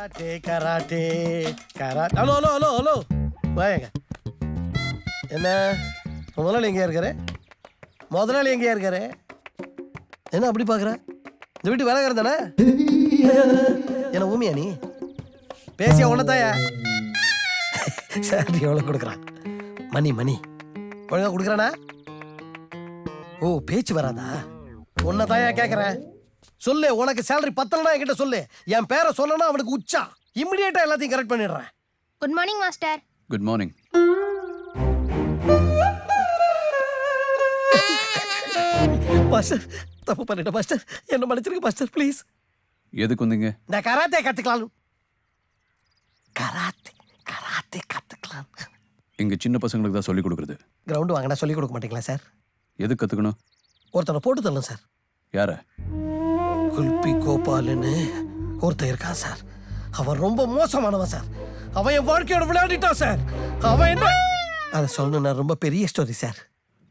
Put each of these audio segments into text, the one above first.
Karate karate. Hello hello hello hello வாங்க. என்ன முதலாளி எங்கேயா இருக்காரு? முதலாளி எங்கேயா இருக்காரு? என்ன அப்படி பார்க்குற? இந்த வீட்டு வேலைக்காரன் தானே? என்ன ஊமியா நீ? பேசியா உன்னதாயா? சரி எவ்வளோ கொடுக்குறான்? மணி மணி ஒழுங்கா கொடுக்குறானா? ஓ பேச்சு வராதா? உன்னதாயா கேட்குறேன். சொல்லு, உனக்கு சேலரி பத்தலனா என்கிட்ட சொல்லு. என் பேரை சொல்லனா அவனுக்கு உச்சா. இம்மிடியேட்டா எல்லாத்தையும் கரெக்ட் பண்ணிடுறேன். Good morning master. Good morning. Master தப்பு பண்ணிட்டேன் மாஸ்டர், என்ன மன்னிச்சிருங்க மாஸ்டர் ப்ளீஸ். எதுக்கு வந்தீங்க? நான் கராத்தே கத்துக்கலாம். கராத்தே கராத்தே கத்துக்கலாம். இங்க சின்ன பசங்களுக்கு தான் சொல்லி கொடுக்குறது. கிரவுண்டு வாங்கினா சொல்லி கொடுக்க மாட்டீங்களா சார்? எதுக்கு கத்துக்கணும்? ஒருத்தனை போட்டு தரலாம் சார். யார? குல்பி கோபால்னு ஒருத்தன் இருக்கான் சார். அவன் ரொம்ப மோசமானவன் சார். அவன் என் வாழ்க்கையோட விளையாடிட்டான் சார். அவன் என்ன அதை சொல்லணும்னா ரொம்ப பெரிய ஸ்டோரி சார்.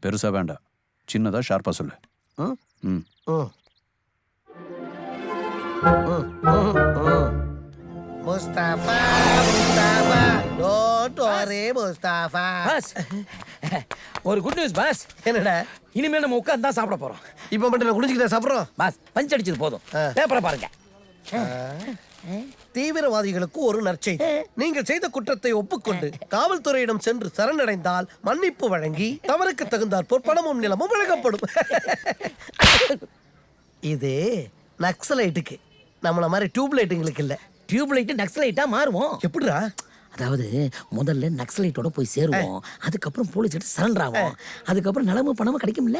பெருசா வேண்டாம், சின்னதா ஷார்ப்பா சொல்லு. ம் ம். ம் Mustafa Mustafa don't worry Mustafa. Pass, ஒரு குட் நியூஸ் பாஸ். என்னடா இனிமேல் நம்ம உட்கார்ந்து தான் சாப்பிட போறோம். இப்போ மட்டும் நான் குடிச்சுக்கிட்டே சாப்பிட்றோம். பாஸ், பஞ்ச் அடிச்சது போதும். பேப்பரை பாருங்க. தீவிரவாதிகளுக்கு ஒரு நற்செய்தி. நீங்கள் செய்த குற்றத்தை ஒப்புக்கொண்டு காவல்துறையிடம் சென்று சரணடைந்தால் மன்னிப்பு வழங்கி தவறுக்கு தகுந்தாற்போல் பணமும் நிலமும் வழங்கப்படும். இது நக்சலைட்டுக்கு, நம்மள மாதிரி டியூப்லைட்டுங்களுக்கு இல்ல. டியூப்லைட் நக்சலைட்டா மாறுவோம். எப்படிடா? அதாவது முதல்ல நக்சலைட்டோட போய் சேருவோம், அதுக்கப்புறம் போலீஸ் கிட்ட சரண்டர் ஆகும், அதுக்கப்புறம் நிலமும் பணமும் கிடைக்கும்ல.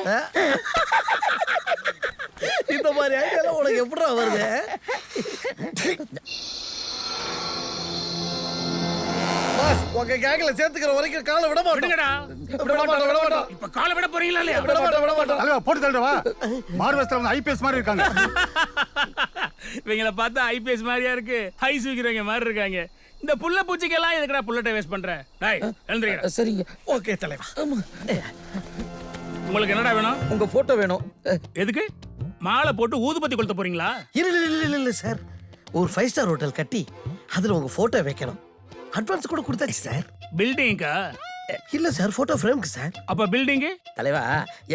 இந்த மாதிரி ஐடியா உனக்கு எப்படிடா வருது? பாஸ், உங்க கேங்ல சேர்த்துக்கிற வரைக்கும் காலை விட மாட்டோம். இப்ப காலை விட போறீங்களா இல்லையா? விட மாட்டோம். அல்வா போட்டு தள்ளுவா. மார்வெஸ்ட்ல வந்து ஐபிஎஸ் மாதிரி இருக்காங்க. இவங்கள பார்த்தா ஐபிஎஸ் மாதிரியா இருக்கு, ஹை சூக்கிறவங்க மாதிரி இருக்காங்க. இந்த புள்ள பூச்சிக்கெல்லாம் எதுக்குடா புல்லட்டை வேஸ்ட் பண்ற? டேய் எழுந்திருங்க. சரிங்க. ஓகே தலைவா. உங்களுக்கு என்னடா வேணும்? உங்க போட்டோ வேணும். எதுக்கு? மாலை போட்டு ஊதுபத்தி கொளுத்த போறீங்களா? இல்ல சார், ஒரு 5 ஸ்டார் ஹோட்டல் கட்டி அதுல உங்க போட்டோ வைக்கணும். அட்வான்ஸ் கூட கொடுத்தாச்சு சார். பில்டிங்கா? இல்ல சார், போட்டோ ஃப்ரேம்க்கு சார். அப்ப பில்டிங்? தலைவா,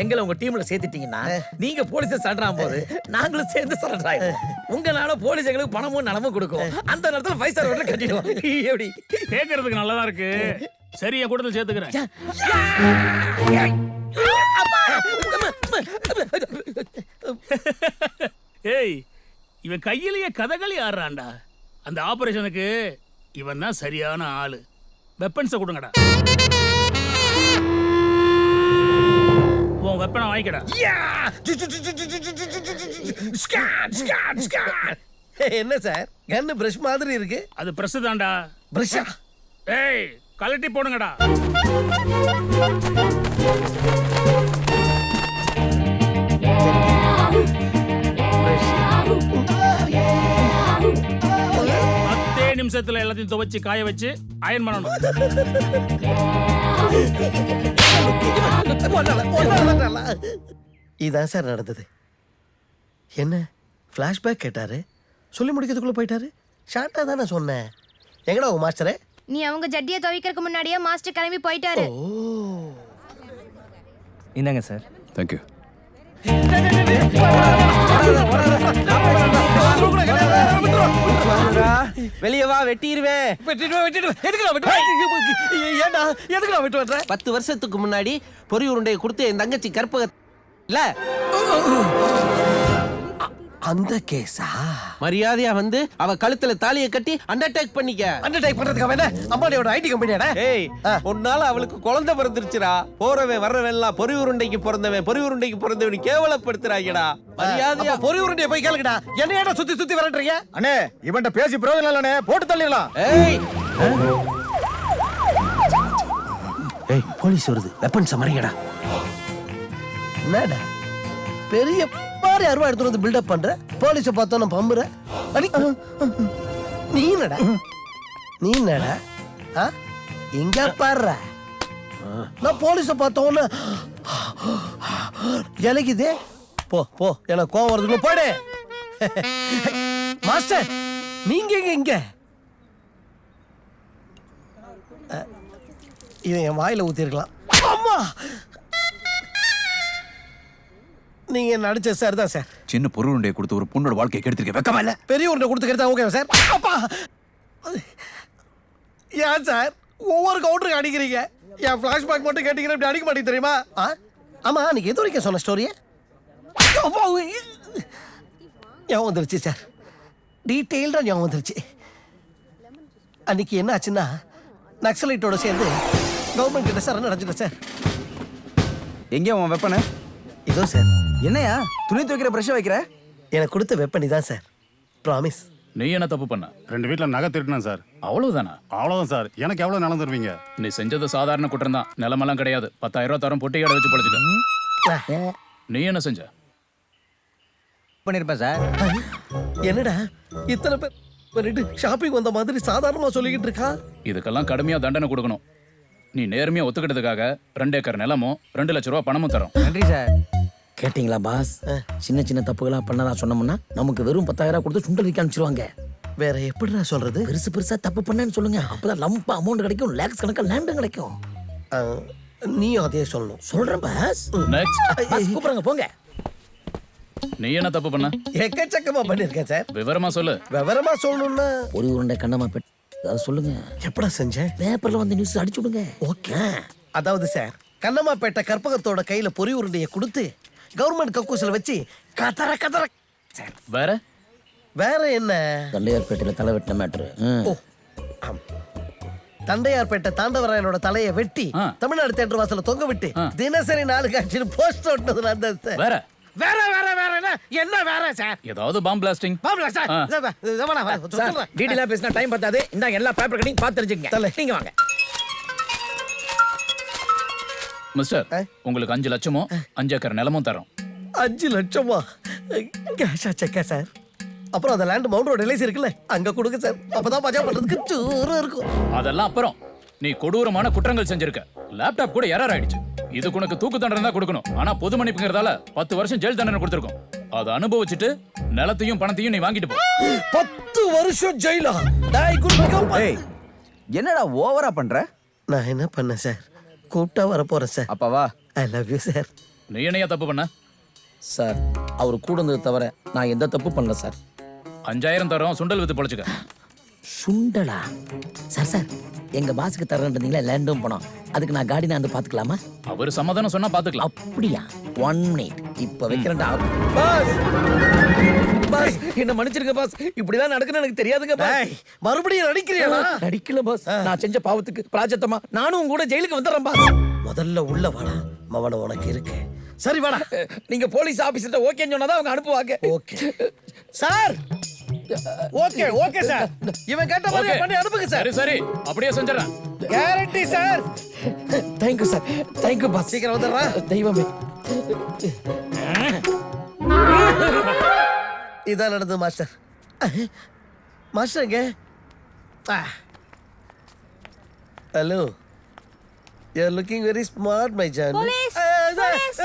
எங்களை உங்க டீம்ல சேர்த்துட்டீங்கன்னா நீங்க போலீஸை சரண்டர் ஆகும் போது நாங்களும் சேர்ந்து சரண்டர் ஆயிடுவோம். உங்களால போலீஸ் எங்களுக்கு பணமும் நலமும் கொடுக்கும். அந்த நேரத்துல 5 ஸ்டார் ஹோட்டல் கட்டிடுவோம். எப்படி கேட்கறதுக்கு நல்லதா இருக்கு. சரி, என் கூட்டத்தில் சேர்த்துக்கிறேன். ஏய், இவன் கையிலேயே கதகளி ஆடுறான்டா. அந்த ஆபரேஷனுக்கு இவன் தான் சரியான ஆளு. வெப்பன்ஸை கொடுங்கடா. உன் வெப்பனை வாங்கிக்கடா. என்ன சார், கன்னு பிரஷ் மாதிரி இருக்கு? அது பிரஸ் தான்டா. பிரஷா? ஏய், கலட்டி போடுங்கடா. நிமிஷத்துல எல்லாத்தையும் துவைச்சு காய வச்சு அயன் பண்ணணும். இதான் சார் நடந்தது. என்ன ஃபிளாஷ்பேக் கேட்டாரு, சொல்லி முடிக்கிறதுக்குள்ள போயிட்டாரு. ஷார்ட்டா தானே சொன்னேன். எங்கடா உங்க மாஸ்டரே? நீ அவங்க ஜட்டியை துவைக்கிறதுக்கு முன்னாடியே மாஸ்டர் கிளம்பி போயிட்டாரு. இந்தாங்க சார். தேங்க்யூ. வெளியே வா, வெட்டிடுவேன். ஏண்டா எதுக்குடா விட்டு வர்ற? 10 வருஷத்துக்கு முன்னாடி பொறி உருண்டையை கொடுத்து என் தங்கச்சி கற்பக இல்ல அந்த கேஸா? மரியாதையா வந்து அவ கழுத்துல தாலியை கட்டி அண்டர்டேக் பண்ணிக்க. அண்டர்டேக் பண்றதுக்கு அவன் அம்பானியோட ஐடி கம்பெனியாடா? ஏய், உன்னால அவளுக்கு குழந்தை பிறந்துருச்சுடா. போறவன் வர்றவன் எல்லாம் பொறி உருண்டைக்கு பிறந்தவன், பொறி உருண்டைக்கு பிறந்தவன் கேவலப்படுத்துறாங்கடா. மரியாதையா பொறி உருண்டையை போய் கேளுங்கடா. என்னையாடா சுத்தி சுத்தி விரட்டுறீங்க? அண்ணே, இவன்ட்ட பேசி பிரயோஜனம் இல்லண்ணே, போட்டு தள்ளிடலாம். ஏய், ஏய், போலீஸ் வருது. வெப்பன்ஸ் மறியடா. என்னடா பெரிய பாரு அருவா எடுத்து வந்து பில்டப் பண்ற? போலீஸை பார்த்தோன்னு பம்புற. அடி நீ என்னடா இங்க பாடுற? நான் போலீஸை பார்த்தோன்னு இலக்குதே. போ போ, எனக்கு கோவம் வருது. போடு. மாஸ்டர், நீங்க இங்க இவன் என் வாயில ஊத்திருக்கலாம். அம்மா, நீங்க என்ன அடிச்ச சார் தான் சார். சின்ன பொருள் உருண்டையை கொடுத்து ஒரு பொண்ணோட வாழ்க்கையை கெடுத்திருக்க வெக்கமா இல்ல? பெரிய உருண்டை கொடுத்துக்கிறதா ஓகே சார். அப்பா, ஏன் சார் ஒவ்வொரு கவுண்டருக்கு அடிக்கிறீங்க? என் ஃபிளாஷ்பேக் மட்டும் கேட்டீங்கன்னா இப்படி அடிக்க மாட்டேங்க தெரியுமா? ஆமா, நீங்க எது வரைக்கும் சொன்ன ஸ்டோரியை ஞாபகம் வந்துருச்சு சார். டீட்டெயில்டாக ஞாபகம் வந்துருச்சு. அன்னைக்கு என்ன ஆச்சுன்னா, நக்சலைட்டோட சேர்ந்து கவர்மெண்ட் கிட்ட சரண் அடைஞ்சிட்டேன் சார். எங்கே உன் வெப்பனை? இதோ சார். என்னையா துணி துவைக்கிற பிரஷ் வைக்கிற? எனக்கு கொடுத்த வெப்பனி தான் சார். ப்ராமிஸ். நீ என்ன தப்பு பண்ண? 2 வீட்ல நகை திருட்டினேன் சார். அவ்வளவுதானா? அவ்வளவுதான் சார். எனக்கு எவ்வளவு நிலம் தருவீங்க? நீ செஞ்சது சாதாரண குற்றம் தான். நிலமெல்லாம் கிடையாது. 10,000 ரூபாய் தரம் பொட்டி கடை வச்சு பொழைச்சிக்க. நீ என்ன செஞ்ச? பண்ணிருப்பேன் சார். என்னடா இத்தனை பேர் பண்ணிட்டு ஷாப்பிங் வந்த மாதிரி சாதாரணமா சொல்லிக்கிட்டு இருக்கா? இதுக்கெல்லாம் கடுமையா தண்டனை கொடுக்கணும். நீ நேர்மையா ஒத்துக்கிட்டதுக்காக 2 ஏக்கர் நிலமும் 2 லட்ச ரூபாய் பணமும் தரோம். நன்றி சார். கேட்டிங்களா பாஸ்? சின்ன சின்ன தப்புகளா பண்ணதா சொன்னோம்னா நமக்கு வெறும் 10,000 கொடுத்து சுண்டல் விற்க அனுப்பிச்சிருவாங்க. வேற எப்படிடா சொல்றது? பெருசு பெருசா தப்பு பண்ணேன்னு சொல்லுங்க. அப்பதான் லம்பா அமௌண்ட் கிடைக்கும், லேக்ஸ் கணக்கில் லேண்டும் கிடைக்கும். நீயும் அதே சொல்லணும். சொல்றேன் பாஸ். நெக்ஸ்ட். பாஸ் கூப்பிடுங்க போங்க. நீ என்ன தப்பு பண்ண? எக்கச்சக்கமா பண்ணிருக்கேன் சார். விவரமா சொல்லு. விவரமா சொல்லணும்னா ஒரு உருண்டை கண்ணமா பெட் அதை சொல்லுங்க. எப்படா செஞ்சேன்? பேப்பர்ல வந்து நியூஸ் அடிச்சு விடுங்க. ஓகே. அதாவது சார், கண்ணம்மாப்பேட்டை கற்பகத்தோட கையில பொறி உருண்டையை கொடுத்து கவர்மெண்ட் கக்கூசில வச்சு கதற கதற சார். வேற வேற என்ன? தண்டையார்பேட்டையில தலை வெட்டின மேட்ரு. ஓ, ஆம். தண்டையார்பேட்டை தாண்டவராயனோட தலையை வெட்டி தமிழ்நாடு தேட்டர் வாசல்ல தொங்க விட்டு தினசரி 4 காட்சியில் போஸ்ட் ஓட்டுனது நான் தான் சார். வேற வேற வேற வேற என்ன வேற சார்? ஏதாவது பாம் பிளாஸ்டிங். டீடைலா பேசினா டைம் பத்தாது. இந்தாங்க எல்லா பேப்பர் கட்டிங் பார்த்து தெரிஞ்சுக்கங்க. நீங்க வாங்க. மிஸ்டர், உங்களுக்கு 5 லட்சமும் 5 ஏக்கர் நிலமும் தரோம். 5 லட்சமா? கேஷா செக்கா சார்? அப்புறம் அந்த லேண்ட் மவுண்ட் ரோட் எல்ஐசி இருக்குல்ல, அங்க கொடுங்க சார். அப்பதான் மஜா பண்றதுக்கு சூறு இருக்கும். அதெல்லாம் அப்புறம். நீ கொடூரமான குற்றங்கள் செஞ்சிருக்க. லேப்டாப் கூட எரர் ஆயிடுச்சு. இதுக்கு உனக்கு தூக்கு தண்டனை தான் கொடுக்கணும். ஆனா பொது மன்னிப்புங்கிறதால 10 வருஷம் ஜெயில் தண்டனை கொடுத்திருக்கோம். அதை அனுபவிச்சுட்டு நிலத்தையும் பணத்தையும் நீ வாங்கிட்டு போ. 10 வருஷம் ஜெயிலா? ஏய், என்னடா ஓவரா பண்ற? நான் என்ன பண்ணேன் சார்? கூப்பிட்டா வர போறேன் சார். அப்பாவா? ஐ லவ் யூ சார். நீ என்னையா தப்பு பண்ண? சார், அவர் கூட இருந்தது தவிர நான் எந்த தப்பு பண்ணல சார். 5000 தரோம், சுண்டல் வித்து பொழைச்சுக்க. சுண்டலா? சார் சார், எங்க பாஸுக்கு தரேன்றீங்களா லேண்டும் போனோம். அதுக்கு நான் காடி நான் பாத்துக்கலாமா? அவர் சமாதானம் சொன்னா பாத்துக்கலாம். அப்படியா? 1 மினிட் இப்ப வைக்கிறேன்டா. பாஸ், பாஸ் என்ன மன்னிச்சிருங்க பாஸ். இப்படிதான் நடக்குன்னு எனக்கு தெரியாதுங்க பாஸ். மறுபடியும் நடிக்கிறியா? நடிக்கல பாஸ். நான் செஞ்ச பாவத்துக்கு பிராஜத்தமா நானும் உங்க கூட ஜெயிலுக்கு வந்துடுறேன் பாஸ். முதல்ல உள்ள வாடா, மவன உனக்கு இருக்கு. சரி வாடா. நீங்க போலீஸ் ஆபீசர்ட்ட ஓகேன்னு சொன்னாதான் அவங்க அனுப்புவாங்க. Okay sir. Okay okay sir. இவன் கேட்ட மாதிரி பண்ணி அனுப்புங்க சார். சரி சரி, அப்படியே செஞ்சறேன். Guarantee sir. Thank you sir. Thank you boss. சீக்கிரம் வந்துடுறா. தெய்வமே. இதான் நடந்தது மாஸ்டர். மாஸ்டர் எங்க? Hello. You are looking very smart, my John. Police! Police!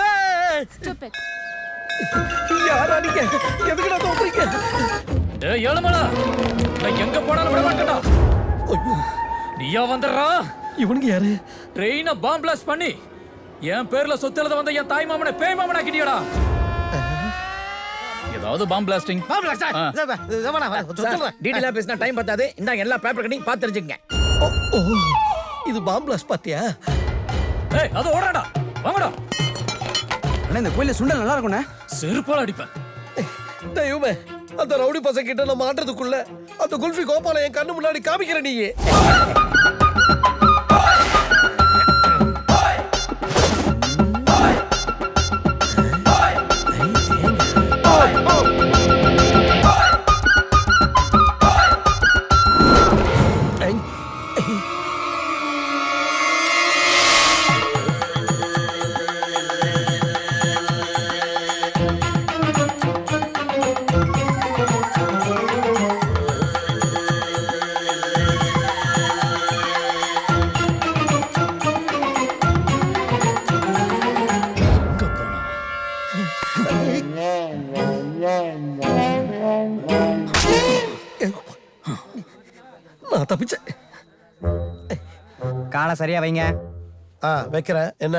Stupid. யாரா நீங்க? எதுக்குடா தோக்குறீங்க? டேய் ஏழுமலா, நான் எங்க போனாலும் விட மாட்டேன்டா. நீயா வந்துடுறா? இவனுக்கு யாரு? ட்ரெயினை பாம் பிளாஸ்ட் பண்ணி என் பேர்ல சொத்து எழுத வந்த என் தாய் மாமனை பேய் மாமனா கிட்டியடா. ஏதாவது பாம் பிளாஸ்டிங்? டீடைலா பேசினா டைம் பத்தாது. இந்தாங்க எல்லா பேப்பர் கட்டிங் பார்த்து தெரிஞ்சுக்கங்க. இது பாம் பிளாஸ்ட் பாத்தியா? ஏய், அது ஓடறடா. வாங்கடா. அண்ணா, இந்த கோயில்ல சுண்டல் நல்லா இருக்கும்ண்ணே. செருப்பால அடிப்பேன். தெய்வமே, அந்த ரவுடி பசங்க கிட்ட நம்ம மாட்டுறதுக்குள்ள அந்த குல்ஃபி கோபால என் கண்ணு முன்னாடி காமிக்கிற நீ. நான் தப்பிச்சேன். காலை சரியா வைங்க. வைக்கிறேன். என்ன?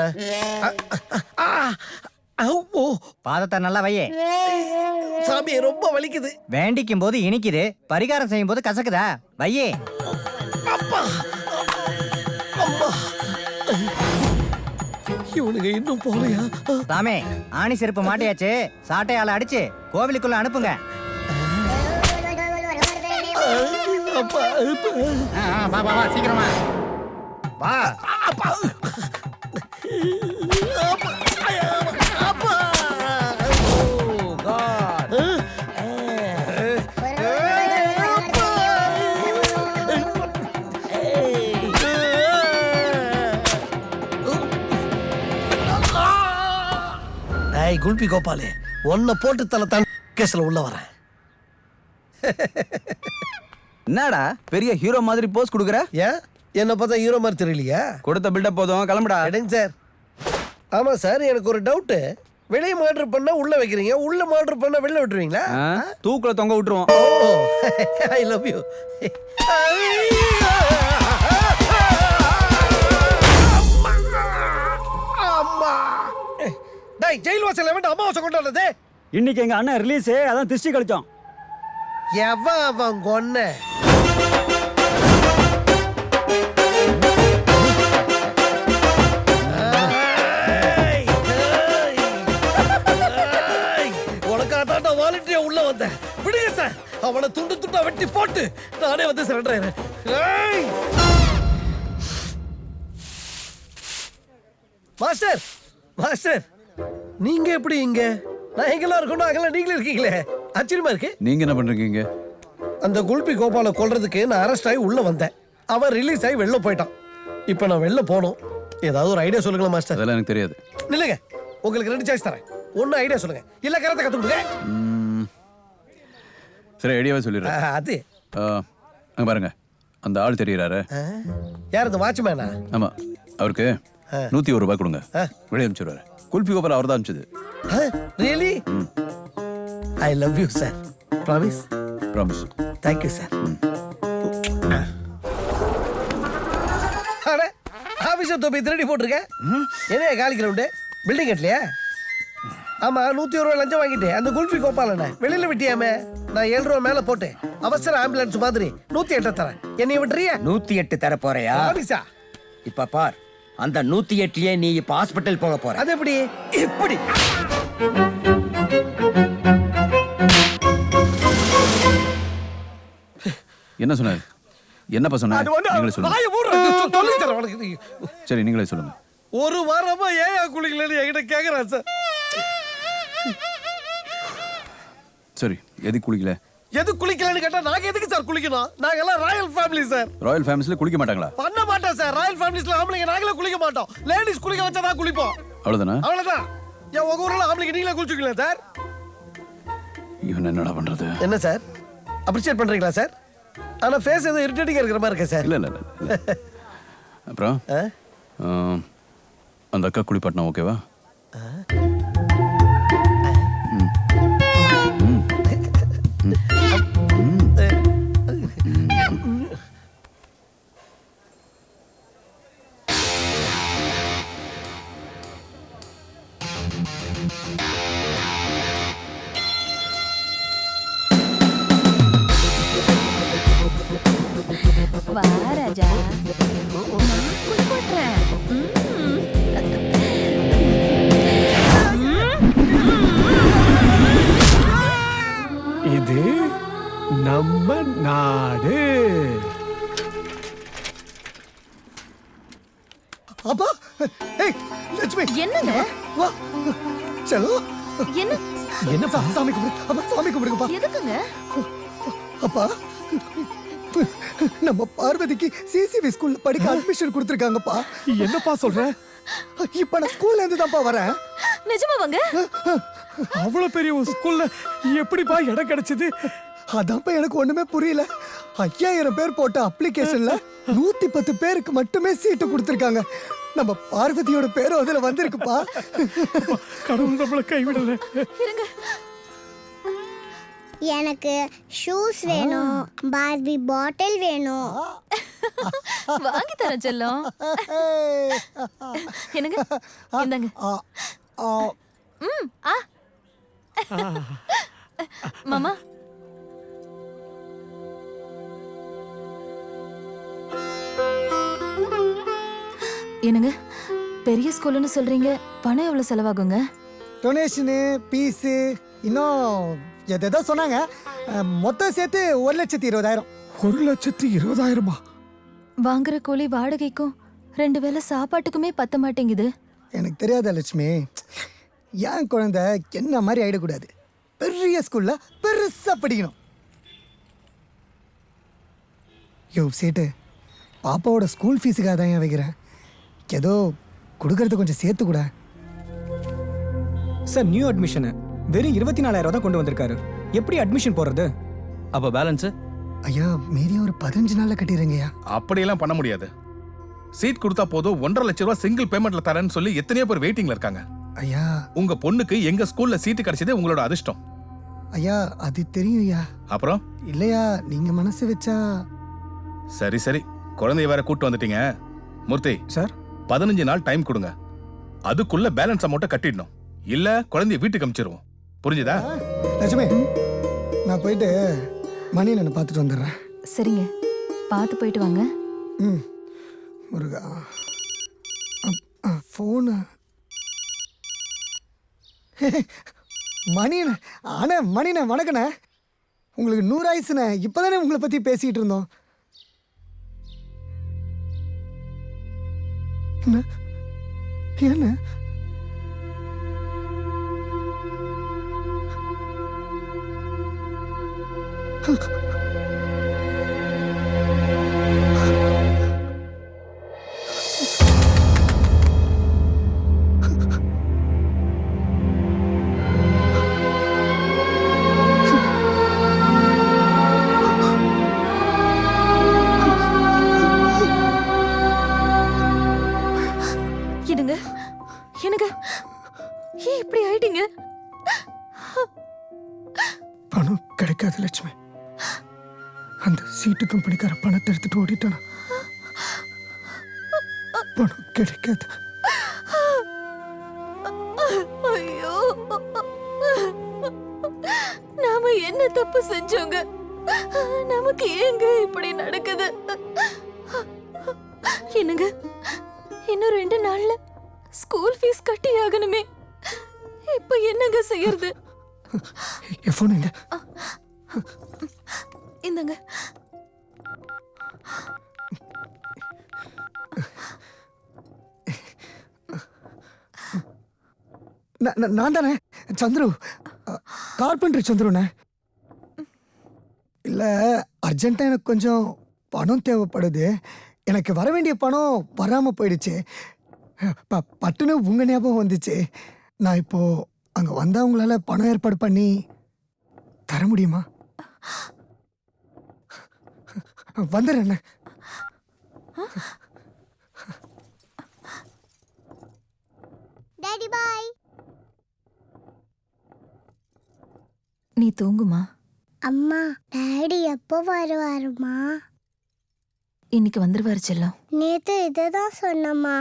ஓ பாதத்தை நல்லா வையே. சாமி ரொம்ப வலிக்குது. வேண்டிக்கும் போது இனிக்குது, பரிகாரம் செய்யும் போது கசக்குதா? வையே. அப்பா அம்மா, இவனுங்க இன்னும் போலையா? சாமி, ஆணி செருப்பு மாட்டியாச்சு. சாட்டையால அடிச்சு கோவிலுக்குள்ள அனுப்புங்க. அப்பா வா வா வா, சீக்கிரமா வா. அப்பா குல்பி கோபாலே, உன்னை போட்டு தலை தான் கேஸ்ல உள்ள வரேன். என்னடா பெரிய ஹீரோ மாதிரி போஸ் கொடுக்குற? ஏன் என்ன பார்த்தா ஹீரோ மாதிரி தெரியலையா? கொடுத்த பில்டப் போதும், கிளம்புடா. எடுங்க சார். ஆமா சார், எனக்கு ஒரு டவுட். வெளியே மர்டர் பண்ணா உள்ள வைக்கிறீங்க, உள்ள மர்டர் பண்ணா வெளில விட்டுருவீங்களா? தூக்குல தொங்க விட்டுருவோம். ஓ ஐ லவ் யூ. அம்மா டேய், ஜெயில் வாசல்ல வந்து அமாவாசை கொண்டாடுறது. இன்னைக்கு எங்க அண்ணன் ரிலீஸ், அதான் திருஷ்டி கழிச்சோம். எவன் அவன் கொன்ன? உனக்காக வாலண்டியா உள்ள வந்தேன். விடுங்க சார், அவனை துண்டு துண்டா வெட்டி போட்டு நானே வந்து சரண்டர் ஆயிடுறேன். மாஸ்டர் மாஸ்டர், நீங்க எப்படி இங்க? நான் எங்கெல்லாம் இருக்கணும் அங்கெல்லாம் நீங்களே இருக்கீங்களே, ஆச்சரியமா இருக்கு. நீங்க என்ன பண்றீங்க? அந்த குல்பி கோபாலை கொல்றதுக்கு நான் அரெஸ்ட் ஆகி உள்ள வந்தேன். அவன் ரிலீஸ் ஆகி வெளில போயிட்டான். இப்போ நான் வெளில போகணும். ஏதாவது ஒரு ஐடியா சொல்லுங்களா மாஸ்டர்? அதெல்லாம் எனக்கு தெரியாது. இல்லைங்க, உங்களுக்கு 2 சாய்ஸ் தரேன். ஒன்னு ஐடியா சொல்லுங்க, இல்ல கரெக்டா கத்து கொடுங்க. சரி, ஐடியாவே சொல்லிடுறேன். அது அங்க பாருங்க, அந்த ஆள் தெரியறாரு. யார்? இந்த வாட்ச்மேனா? ஆமா, அவருக்கு 101 ரூபாய் கொடுங்க, வெளியே அனுப்பிச்சிடுவாரு. குல்பி கோபால் அவர் தான் அனுப்பிச்சது. Really? I love you sir. Promise? Promise. Thank you sir. அட, ஆபீஸர் தொப்பி திருடி போட்டிருக்கேன். என்ன காலி கிரவுண்டு பில்டிங் கட்டலையா? ஆமா, 101 ரூபாய் லஞ்சம் வாங்கிட்டு அந்த குல்பி கோபாலண்ண வெளியில விட்டியாமே. நான் 7 ரூபாய் மேல போட்டு அவசர ஆம்புலன்ஸ் மாதிரி 108 தரேன். என்னைய விட்டுறியா? 108 தர போறியா? ஆபீஸா? இப்ப பார், அந்த 108லயே நீ இப்ப ஹாஸ்பிடல் போக போற. அது எப்படி? இப்படி என்ன சொன்னாரு? என்னப்பா சொன்னாரு? நீங்களே சொல்லுங்க. சரி, நீங்களே சொல்லுங்க. ஒரு வாரமா ஏன் குளிக்கலன்னு என்கிட்ட கேக்குறான் சார். சரி, எதுக்கு குளிக்கல? எது குளிக்கலன்னு கேட்டா நாங்க எதுக்கு சார் குளிக்கணும்? நாங்க எல்லாம் ராயல் ஃபேமிலி சார். ராயல் ஃபேமிலிஸ்ல குளிக்க மாட்டாங்களா? பண்ண மாட்டோம் சார். ராயல் ஃபேமிலிஸ்ல ஆம்பளைங்க நாங்களே குளிக்க மாட்டோம். லேடிஸ் குளிக்க வச்சா தான் குளிப்போம். அவ்வளவுதானா? அவ்வளவுதான். ஏன் உங்க ஊர்ல ஆம்பளைங்க நீங்களே குளிச்சுக்கல சார்? இவன் என்னடா பண்றது? என்ன சார், அப்ரிஷியேட் பண்றீங்களா சார்? ஆனா ஃபேஸ் ஏதோ இரிட்டேட்டிங்கா இருக்கிற மாதிரி இருக்கே சார். இல்ல இல்ல இல்ல. அப்புறம் அந்த அக்கா குளிப்பாட்டினா ஓகேவா? வா ராஜா, நான் குளிப்பாட்டுறேன். இது நம்ம நாடு. அப்பா, ஏய் லட்சுமி, என்னங்க? வா செல்லோ. என்ன என்னப்பா? சாமி கும்பிடு. அப்பா சாமி கும்பிடுங்கப்பா. எதுக்குங்க? அப்பா, நம்ம பார்வதிக்கு சிசிவி ஸ்கூல்ல படிக்க அட்மிஷன் கொடுத்திருக்காங்கப்பா. என்னப்பா சொல்ற? இப்ப நான் ஸ்கூல்ல இருந்து தான்ப்பா வரேன். நிஜமாவாங்க? அவ்வளவு பெரிய ஒரு ஸ்கூல்ல எப்படிப்பா இடம் கிடைச்சது? அதான்ப்பா எனக்கு ஒண்ணுமே புரியல. 5000 பேர் போட்ட அப்ளிகேஷன்ல 110 பேருக்கு மட்டுமே சீட்டு கொடுத்திருக்காங்க. நம்ம பார்வதியோட பேரும் அதுல வந்திருக்குப்பா. கடவுள் நம்மள கைவிடல. இருங்க. எனக்கு ஷூஸ் வேணும், பார்பி பாட்டில் வேணும். வாங்கி தரேன் செல்லம். என்னங்க இந்தாங்க. மாமா என்னங்க பெரிய ஸ்கூல்னு சொல்றீங்க, பணம் எவ்வளவு செலவாகுங்க? டொனேஷனு பீஸு இன்னும் எதோ சொன்னாங்க. மொத்தம் சேர்த்து 1,20,000. 1,20,000? வாங்குற கூலி வாடகைக்கும் 2 வேளை சாப்பாட்டுக்குமே பத்த மாட்டேங்குது. எனக்கு தெரியாத லட்சுமி, என் குழந்தை என்ன மாதிரி ஆயிடக்கூடாது. பெரிய ஸ்கூல்ல பெருசா படிக்கணும். யோ சேட்டு, பாப்பாவோட ஸ்கூல் ஃபீஸுக்காக தான் ஏன் வைக்கிறேன். ஏதோ கொடுக்கறது கொஞ்சம் சேர்த்து கூட. சார் நியூ அட்மிஷனு வெறும் 24,000 தான் கொண்டு வந்திருக்காரு. எப்படி அட்மிஷன் போடுறது? அப்ப பேலன்ஸ்? ஐயா மீறி ஒரு 15 நாள்ல கட்டிடுங்கய்யா. அப்படியெல்லாம் பண்ண முடியாது. சீட் கொடுத்தா போதும் 1.5 லட்ச ரூபாய் சிங்கிள் பேமெண்ட்ல தரேன்னு சொல்லி எத்தனையோ பேர் வெயிட்டிங்ல இருக்காங்க. ஐயா உங்க பொண்ணுக்கு எங்க ஸ்கூல்ல சீட்டு கிடைச்சதே உங்களோட அதிர்ஷ்டம். ஐயா அது தெரியும் ஐயா. அப்புறம் இல்லையா நீங்க மனசு வச்சா. சரி சரி, குழந்தைய வேற கூட்டு வந்துட்டீங்க. மூர்த்தி சார் 15 நாள் டைம் கொடுங்க. அதுக்குள்ள பேலன்ஸ் அமௌண்ட்டை கட்டிடணும். இல்ல குழந்தைய வீட்டுக்கு அனுப்பிச்சிருவோம். புரிஞ்சுதா? லட்சுமி, நான் போயிட்டு மணி நான் பார்த்துட்டு வந்துடுறேன். சரிங்க, பார்த்து போயிட்டு வாங்க. ம் முருகா ஃபோனு மணிண்ணே. அண்ணே மணிண்ணே வணக்கண்ணே. உங்களுக்கு 100 ஆயுசுண்ணே. இப்போதானே உங்களை பற்றி பேசிக்கிட்டு இருந்தோம். என்ன என்ன என்னங்க என்னங்க ஏன் இப்படி ஆயிட்டீங்க? பணம் கிடைக்காது லட்சுமி. அந்த சீட்டு கம்பெனிக்கார பணத்தை எடுத்துட்டு ஓடிட்டானா. பணம் கிடைக்காது. ஐயோ, நாம என்ன தப்பு செஞ்சோங்க? நமக்கு ஏங்க இப்படி நடக்குது? என்னங்க இன்னும் 2 நாள்ல ஸ்கூல் ஃபீஸ் கட்டி ஆகணுமே. இப்ப என்னங்க செய்யறது? என் ஃபோன் எங்க? இந்தங்க. நான் தானே சந்துரு, கார்பெண்டர் சந்துருண்ணே. இல்லை அர்ஜென்ட்டாக எனக்கு கொஞ்சம் பணம் தேவைப்படுது. எனக்கு வர வேண்டிய பணம் வராமல் போயிடுச்சு. பட்டுன்னு உங்கள் ஞாபகம் வந்துச்சு. நான் இப்போ அங்கே வந்தால் உங்களால் பணம் ஏற்பாடு பண்ணி தர முடியுமா? வந்துடுறேண்ணே. Daddy bye. நீ தூங்குமா? அம்மா டாடி எப்போ வருவாருமா? இன்னைக்கு வந்துருவாரு செல்லம். நேத்து இததான் சொன்னம்மா.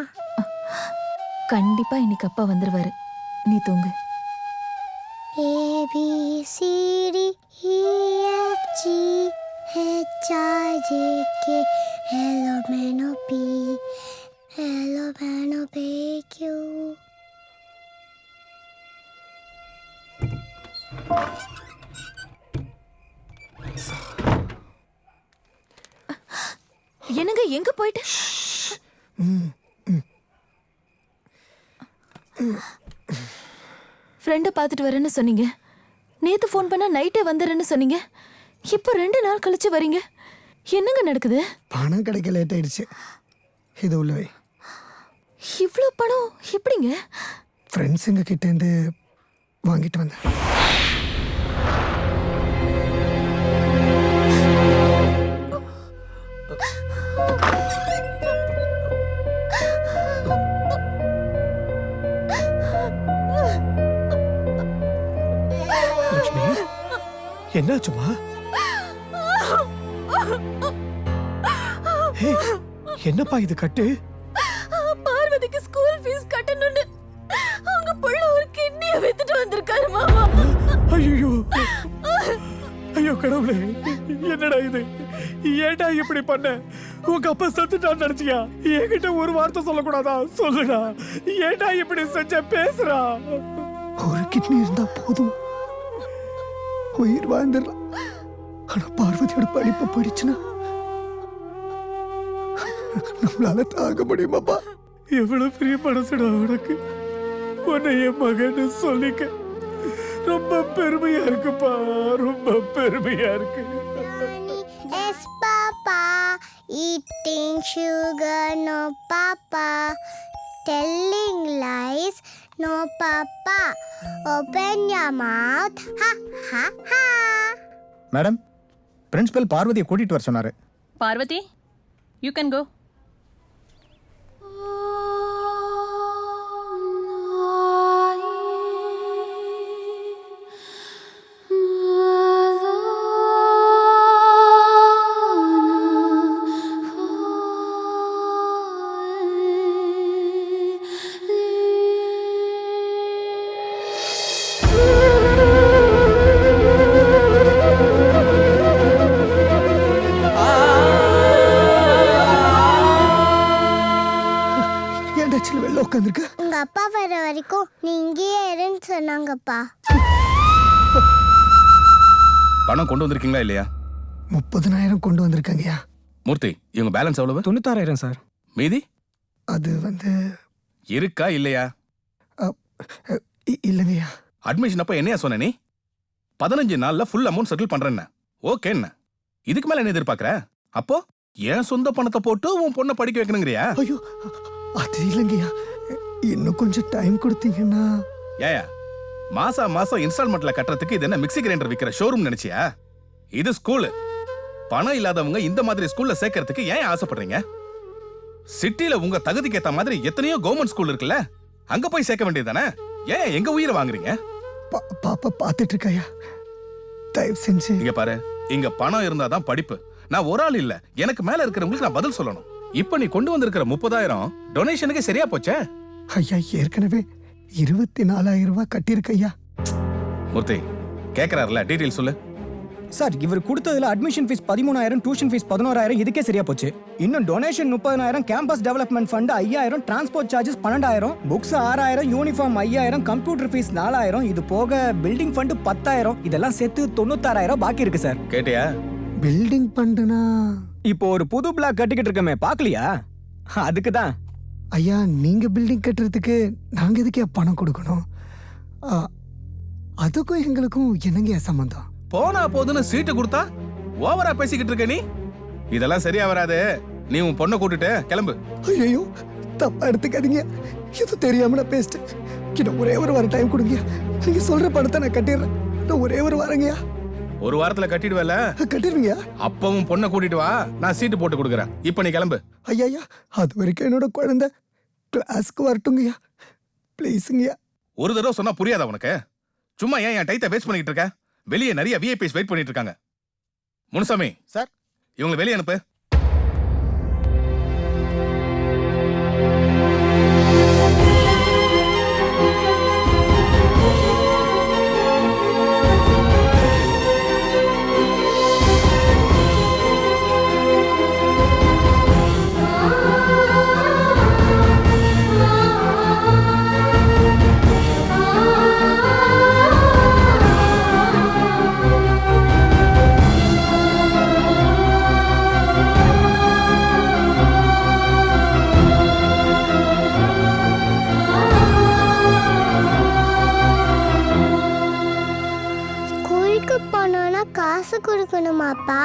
கண்டிப்பா இன்னைக்கு அப்பா வந்துருவாரு. நீ தூங்கு. ABCD EFG HIJK LMNOP LMNOPQ. என்னங்க எங்க போயிட்டு? ஃப்ரெண்டை பார்த்துட்டு வரேன்னு சொன்னீங்க. நேத்து ஃபோன் பண்ணா நைட்டே வந்துடுறேன்னு சொன்னீங்க. இப்போ 2 நாள் கழிச்சு வரீங்க. என்னங்க நடக்குது? பணம் கிடைக்க லேட் ஆயிடுச்சு. இது உள்ளவே இவ்வளோ பணம் எப்படிங்க? ஃப்ரெண்ட்ஸுங்க கிட்டேருந்து வாங்கிட்டு வந்தேன். என்னாச்சுமா? என்னப்பா இது கட்டு? பார்வதிக்கு ஸ்கூல் ஃபீஸ் கட்டணும்னு அவங்க புள்ள ஒரு கிட்னியை வித்துட்டு வந்திருக்காரு மாமா. ஐயோ ஐயோ கடவுளே, என்னடா இது? ஏன்டா இப்படி பண்ண? உங்க அப்பா செத்துட்டான்னு நினைச்சியா? என்கிட்ட ஒரு வார்த்தை சொல்லக்கூடாதா? சொல்லுடா, ஏன்டா இப்படி செஞ்ச? பேசுறா. ஒரு கிட்னி இருந்தா போதும், உயிர் வாழ்ந்துடலாம். ஆனா பார்வதியோட படிப்பு போயிடுச்சுன்னா நம்மளால தாங்க முடியுமாப்பா? எவ்வளவு பெரிய மனசுடா உனக்கு. உன்னை என் மகன்னு சொல்லிக்க ரொம்ப பெருமையா இருக்குப்பா, ரொம்ப பெருமையா இருக்கு. Yes, Papa. Eating sugar, no, Papa. Telling lies, no, Papa. Open your mouth, ha, ha, ha. Madam, principal பார்வதியை கூட்டிட்டு வர சொன்னாரு. Parvathi, you can go. வெளில உட்காந்துருக்க. உங்க அப்பா வர வரைக்கும் நீ இங்கேயே இருன்னு சொன்னாங்கப்பா. பணம் கொண்டு வந்திருக்கீங்களா இல்லையா? 30,000 கொண்டு வந்திருக்காங்கயா. மூர்த்தி, இவங்க பேலன்ஸ் எவ்வளவு? 96,000 சார். மீதி அது வந்து இருக்கா இல்லையா? இல்லைங்கய்யா. அட்மிஷன் அப்ப என்னையா சொன்ன நீ? 15 நாள்ல ஃபுல் அமௌண்ட் செட்டில் பண்றேன்னு. ஓகே, என்ன இதுக்கு மேல என்ன எதிர்பார்க்கற? அப்போ என் சொந்த பணத்தை போட்டு உன் பொண்ணை படிக்க வைக்கணுங்கிறியா? ஐயோ, அது இல்லைங்கய்யா. இன்னும் கொஞ்சம் டைம் கொடுத்தீங்கன்னா. ஏயா, மாசம் இன்ஸ்டால்மெண்ட்ல கட்டுறதுக்கு இது என்ன மிக்ஸி கிரைண்டர் விக்கிற ஷோரூம் நினைச்சியா? இது ஸ்கூலு. பணம் இல்லாதவங்க இந்த மாதிரி ஸ்கூல்ல சேர்க்கறதுக்கு ஏன் ஆசைப்படுறீங்க? சிட்டில உங்க தகுதிக்கு ஏத்த மாதிரி எத்தனையோ கவர்மெண்ட் ஸ்கூல் இருக்குல்ல, அங்க போய் சேர்க்க வேண்டியதானே? ஏன் எங்க உயிரை வாங்குறீங்க? பாப்பா பாத்துட்டு இருக்காயா, தயவு செஞ்சு. இங்க பாரு, இங்க பணம் இருந்தாதான் படிப்பு. நான் ஒரு ஆள் இல்ல, எனக்கு மேல இருக்கிறவங்களுக்கு நான் பதில் சொல்லணும். இப்ப நீ கொண்டு வந்திருக்கிற 30,000 டொனேஷனுக்கு சரியா போச்சே? ஐயா, ஏற்கனவே 24,000 ரூபாய் கட்டியிருக்கையா. மூர்த்தி கேக்குறாருல, டீடைல் சொல்லு. சார், இவர் கொடுத்ததுல அட்மிஷன் ஃபீஸ் 13,000, டியூஷன் ஃபீஸ் 11,000, இதுக்கே சரியா போச்சு. இன்னும் donation 30,000, campus development fund 5,000, transport charges 12,000, books 6,000, uniform 5,000, computer fees 4,000, இது போக பில்டிங் ஃபண்ட் 10,000, இதெல்லாம் சேர்த்து 96,000 பாக்கி இருக்கு சார். கேட்டியா? பில்டிங் ஃபண்டுனா இப்போ ஒரு புது பிளாக் கட்டிக்கிட்டு இருக்கமே, பாக்கலையா? அதுக்கு தான். ஐயா, நீங்க பில்டிங் கட்டுறதுக்கு நாங்க எதுக்கே பணம் கொடுக்கணும்? அதுக்கும் எங்களுக்கும் என்னங்க சம்பந்தம்? போனா போதுன்னு சீட்டு கொடுத்தா ஓவரா பேசிக்கிட்டு இருக்க நீ. இதெல்லாம் சரியா வராது. நீ உன் பொண்ணை கூட்டிட்டு கிளம்பு. ஐயோ, தப்பா எடுத்துக்காதீங்க. இது தெரியாம நான் பேசிட்டேன். கிட்ட ஒரே ஒரு வாரம் டைம் கொடுங்க. நீங்க சொல்ற பணத்தை நான் கட்டிடுறேன். நான் ஒரே ஒரு வாரங்கயா. ஒரு வாரத்துல கட்டிடுவல? கட்டிடுவீங்க. அப்பவும் பொண்ணை கூட்டிட்டு வா, நான் சீட்டு போட்டு கொடுக்குறேன். இப்ப நீ கிளம்பு. ஐயா, அது வரைக்கும் என்னோட குழந்தை கிளாஸ்க்கு வரட்டுங்கய்யா, ப்ளீஸுங்கய்யா. ஒரு தடவை சொன்னா புரியாதா உனக்கு? சும்மா ஏன் என் டைத்தை வேஸ்ட் பண்ணிட்டு இருக்க? வெளியே நிறைய விஐபிஸ் வெயிட் பண்ணிட்டு இருக்காங்க. முனுசாமி சார், இவங்களை வெளியே அனுப்பு. காசு கொடுக்கணுமாப்பா?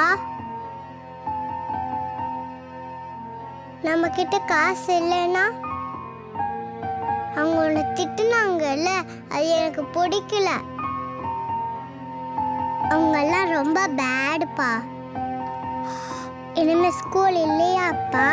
நம்ம கிட்ட காசு இல்லைன்னா அவங்கள திட்டுனாங்கல்ல, அது எனக்கு பிடிக்கல. அவங்கெல்லாம் ரொம்ப பேடுப்பா. இனிமே ஸ்கூல் இல்லையாப்பா?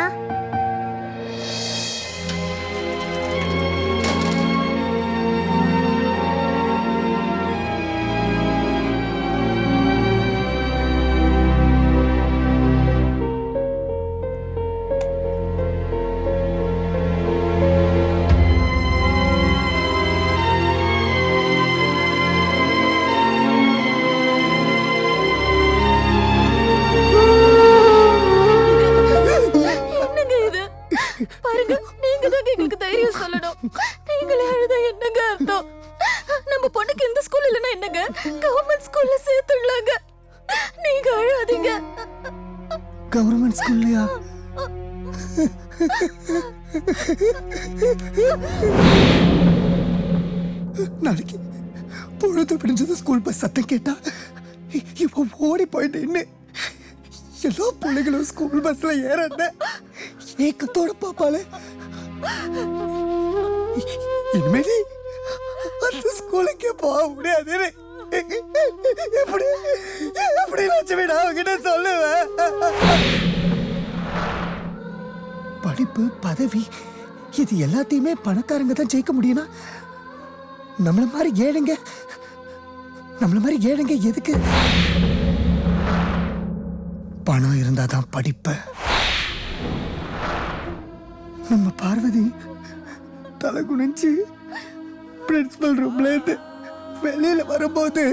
ஸ்கூல்லையா? நாளைக்கு பொழுது பிடிஞ்சது ஸ்கூல் பஸ் சத்தம் கேட்டா இப்போ ஓடி போயிட்டு எல்லா பிள்ளைகளும் ஸ்கூல் பஸ்ல ஏறத ஏக்கத்தோட பாப்பாளே. இனிமேல் அந்த ஸ்கூலுக்கே போக முடியாது. எப்படி எப்படி லட்சுமி நான் அவங்கிட்ட சொல்லுவேன்? படிப்பு பதவி இது எல்லாத்தையுமே பணக்காரங்க தான் ஜெயிக்க முடியும்னா நம்மள மாதிரி ஏழைங்க எதுக்கு? பணம் இருந்தாதான் படிப்பு. நம்ம பார்வதி தலை குனிஞ்சு பிரின்சிபல் ரூம்ல இருந்து வெளியில வரும்போது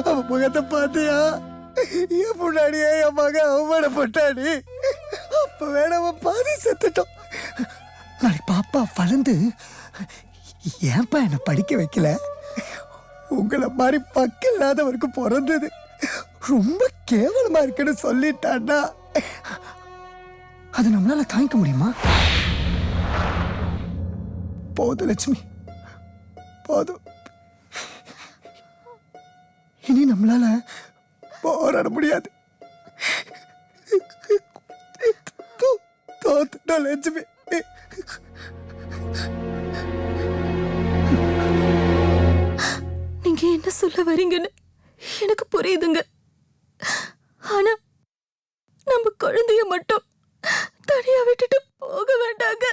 அவ முகத்தை பார்த்தியா? என் முன்னாடியே என் மகன் அவமானப்பட்டாடி. அப்ப வேணாம பாதி செத்துட்டோம். நாளைக்கு பாப்பா வளர்ந்து ஏன்பா என்னை படிக்க வைக்கல, உங்களை மாதிரி பக்கம் இல்லாதவருக்கு பிறந்தது ரொம்ப கேவலமா இருக்குன்னு சொல்லிட்டான்னா அது நம்மளால தாங்கிக்க முடியுமா? போதும் லட்சுமி, போதும். இனி நம்மளால போராட முடியாது. தோத்துட்டோம் லட்சுமி. நீங்க என்ன சொல்ல வரீங்கன்னு எனக்கு புரியுதுங்க. ஆனா நம்ம குழந்தைய மட்டும் தனியா விட்டுட்டு போக வேண்டாங்க.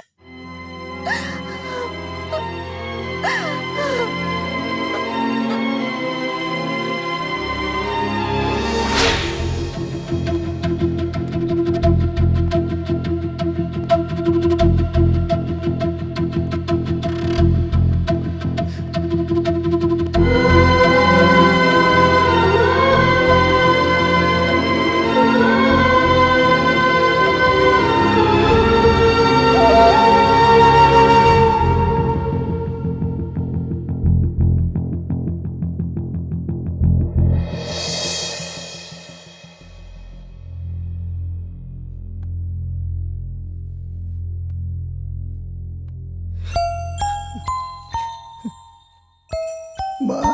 माँ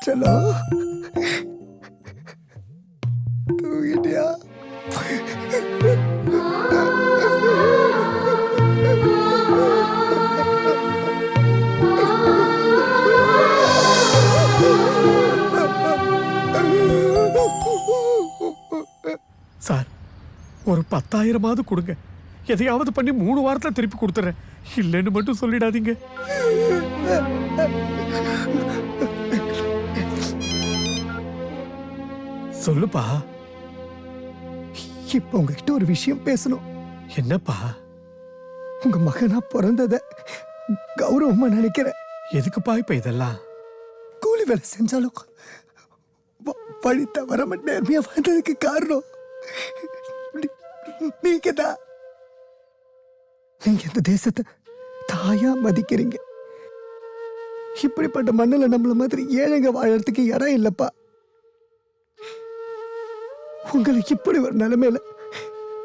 चलो तू इंडिया சார் ஒரு 10,000 கொடுங்க. எதையாவது பண்ணி 3 வாரத்துல திருப்பி கொடுத்துறேன். இல்லைன்னு மட்டும் சொல்லிடாதீங்க. சொல்லுப்பா. இப்ப உங்ககிட்ட ஒரு விஷயம் பேசணும். என்னப்பா? உங்க மகனா பிறந்தத கௌரவமா நினைக்கிறேன். எதுக்குப்பா இப்ப இதெல்லாம்? கூலி வேலை செஞ்சாலும் வழி தவறாம நேர்மையா வாழ்ந்ததுக்கு காரணம் நீங்க தான். நீங்க இந்த தேசத்தை தாயா மதிக்கிறீங்க. இப்படிப்பட்ட மண்ணில் நம்மள மாதிரி ஏழைங்க வாழறதுக்கு இடம் இல்லப்பா. உங்களை இப்படி ஒரு நிலைமையில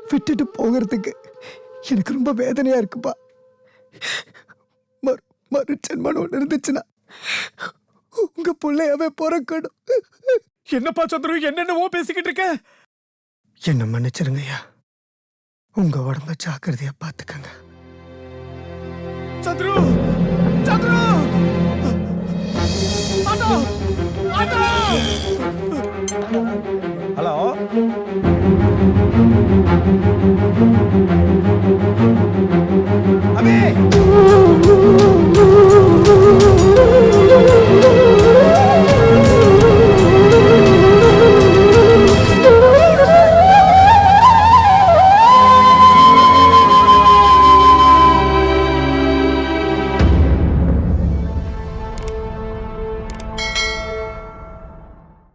விட்டுட்டு போகிறதுக்கு எனக்கு ரொம்ப வேதனையா இருக்குப்பா. மறுஜென்மம் ஒன்று இருந்துச்சுன்னா உங்க பிள்ளையாவே பிறக்கணும். என்னப்பா சந்திரு, என்னென்னவோ பேசிக்கிட்டு இருக்க? என்ன மன்னிச்சிருங்கய்யா. உங்க உடம்ப ஜாக்கிரதையா பாத்துக்கங்க. Chandru, Chandru, auto, auto. Hello, அபி